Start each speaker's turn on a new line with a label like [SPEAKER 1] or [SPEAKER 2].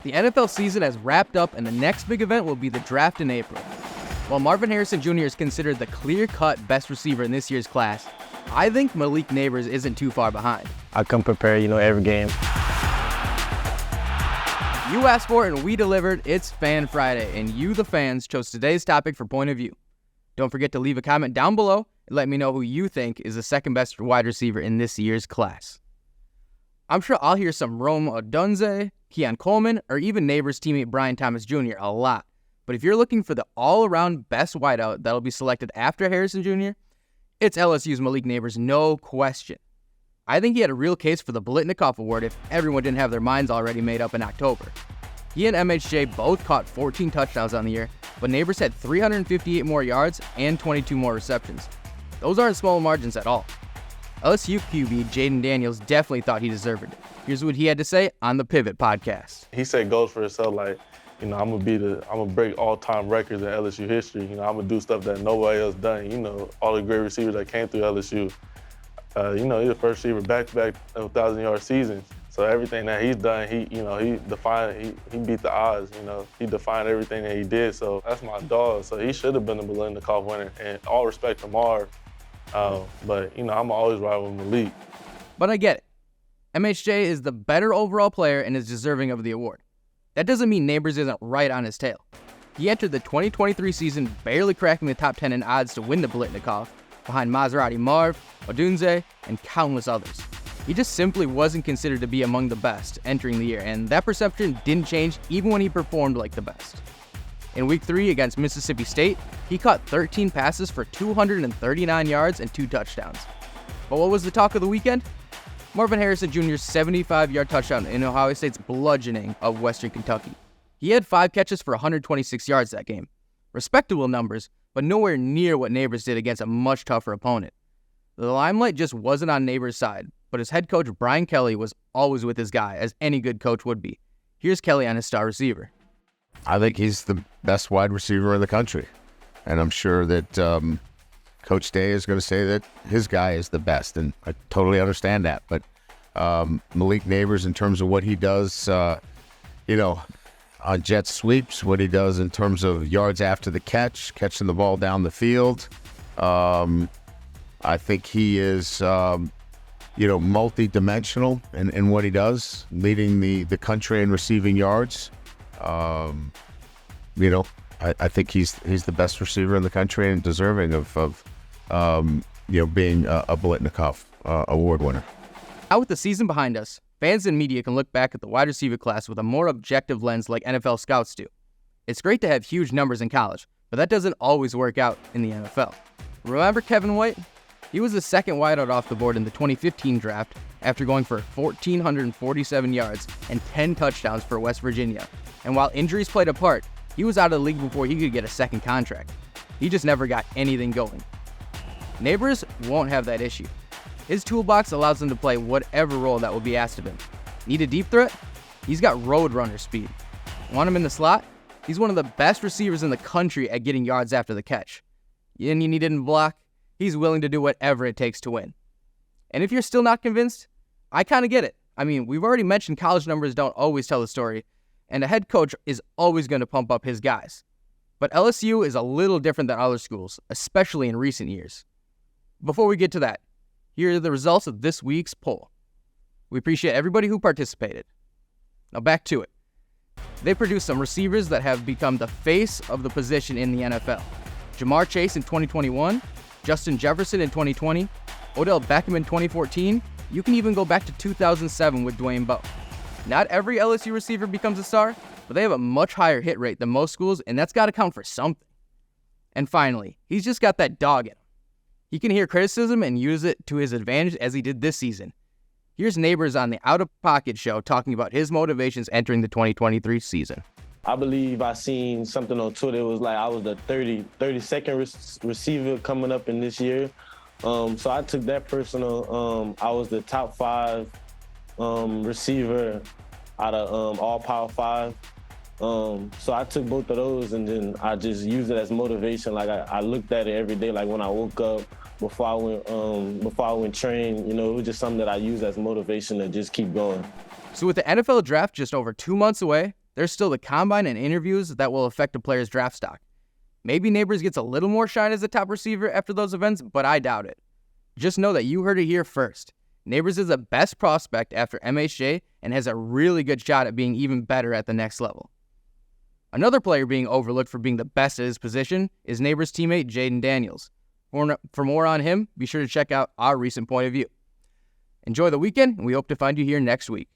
[SPEAKER 1] The NFL season has wrapped up, and the next big event will be the draft in April. While Marvin Harrison Jr. is considered the clear-cut best receiver in this year's class, I think Malik Nabers isn't too far behind.
[SPEAKER 2] I come prepared, every game.
[SPEAKER 1] You asked for it and we delivered. It's Fan Friday, and you, the fans, chose today's topic for Point of View. Don't forget to leave a comment down below and let me know who you think is the second best wide receiver in this year's class. I'm sure I'll hear some Rome Odunze, Keon Coleman, or even Nabers' teammate Brian Thomas Jr. a lot. But if you're looking for the all-around best wideout that'll be selected after Harrison Jr., it's LSU's Malik Nabers, no question. I think he had a real case for the Blitnikoff Award if everyone didn't have their minds already made up in October. He and MHJ both caught 14 touchdowns on the year, but Nabers had 358 more yards and 22 more receptions. Those aren't small margins at all. LSU QB Jaden Daniels definitely thought he deserved it. Here's what he had to say on the Pivot podcast.
[SPEAKER 3] He set goals for himself I'm gonna break all-time records in LSU history. I'm gonna do stuff that nobody else done. All the great receivers that came through LSU. He's the first receiver back-to-back 1,000-yard seasons. So everything that he's done, he beat the odds. He defined everything that he did. So that's my dog. So he should have been the Blitnikoff winner. And all respect to Marv. But I'm always ride with Malik.
[SPEAKER 1] But I get it. MHJ is the better overall player and is deserving of the award. That doesn't mean Nabers isn't right on his tail. He entered the 2023 season barely cracking the top 10 in odds to win the Blitnikoff, behind Maserati Marv, Odunze, and countless others. He just simply wasn't considered to be among the best entering the year, and that perception didn't change even when he performed like the best. In Week 3 against Mississippi State, he caught 13 passes for 239 yards and 2 touchdowns. But what was the talk of the weekend? Marvin Harrison Jr.'s 75-yard touchdown in Ohio State's bludgeoning of Western Kentucky. He had 5 catches for 126 yards that game. Respectable numbers, but nowhere near what Nabers did against a much tougher opponent. The limelight just wasn't on Nabers' side, but his head coach Brian Kelly was always with his guy, as any good coach would be. Here's Kelly on his star receiver.
[SPEAKER 4] I think he's the best wide receiver in the country. And I'm sure that Coach Day is going to say that his guy is the best. And I totally understand that. But Malik Nabers, in terms of what he does, on jet sweeps, what he does in terms of yards after the catching the ball down the field, I think he is, multi-dimensional in what he does, leading the country in receiving yards. I think he's the best receiver in the country and deserving of being a Blitnikoff award winner.
[SPEAKER 1] Now with the season behind us, fans and media can look back at the wide receiver class with a more objective lens like NFL scouts do. It's great to have huge numbers in college, but that doesn't always work out in the NFL. Remember Kevin White? He was the second wideout off the board in the 2015 draft after going for 1,447 yards and 10 touchdowns for West Virginia. And while injuries played a part, he was out of the league before he could get a second contract. He just never got anything going. Nabers won't have that issue. His toolbox allows him to play whatever role that will be asked of him. Need a deep threat? He's got road runner speed. Want him in the slot? He's one of the best receivers in the country at getting yards after the catch. And you need it in block? He's willing to do whatever it takes to win. And if you're still not convinced, I kind of get it. I mean, we've already mentioned college numbers don't always tell the story, and a head coach is always going to pump up his guys. But LSU is a little different than other schools, especially in recent years. Before we get to that, here are the results of this week's poll. We appreciate everybody who participated. Now back to it. They produced some receivers that have become the face of the position in the NFL. Jamar Chase in 2021, Justin Jefferson in 2020, Odell Beckham in 2014, you can even go back to 2007 with Dwayne Bowe. Not every LSU receiver becomes a star, but they have a much higher hit rate than most schools, and that's got to count for something. And finally, he's just got that dog in him. He can hear criticism and use it to his advantage as he did this season. Here's Nabers on the Out of Pocket show talking about his motivations entering the 2023 season.
[SPEAKER 2] I believe I seen something on Twitter. It was like I was the 32nd receiver coming up in this year. So I took that personal. I was the top 5 receiver out of all Power 5. So I took both of those and then I just used it as motivation. Like I looked at it every day, like when I woke up, before I went train, it was just something that I used as motivation to just keep going.
[SPEAKER 1] So with the NFL draft just over 2 months away, there's still the combine and interviews that will affect a player's draft stock. Maybe Nabers gets a little more shine as a top receiver after those events, but I doubt it. Just know that you heard it here first. Nabers is the best prospect after MHJ and has a really good shot at being even better at the next level. Another player being overlooked for being the best at his position is Nabers' teammate Jaden Daniels. For more on him, be sure to check out our recent point of view. Enjoy the weekend, and we hope to find you here next week.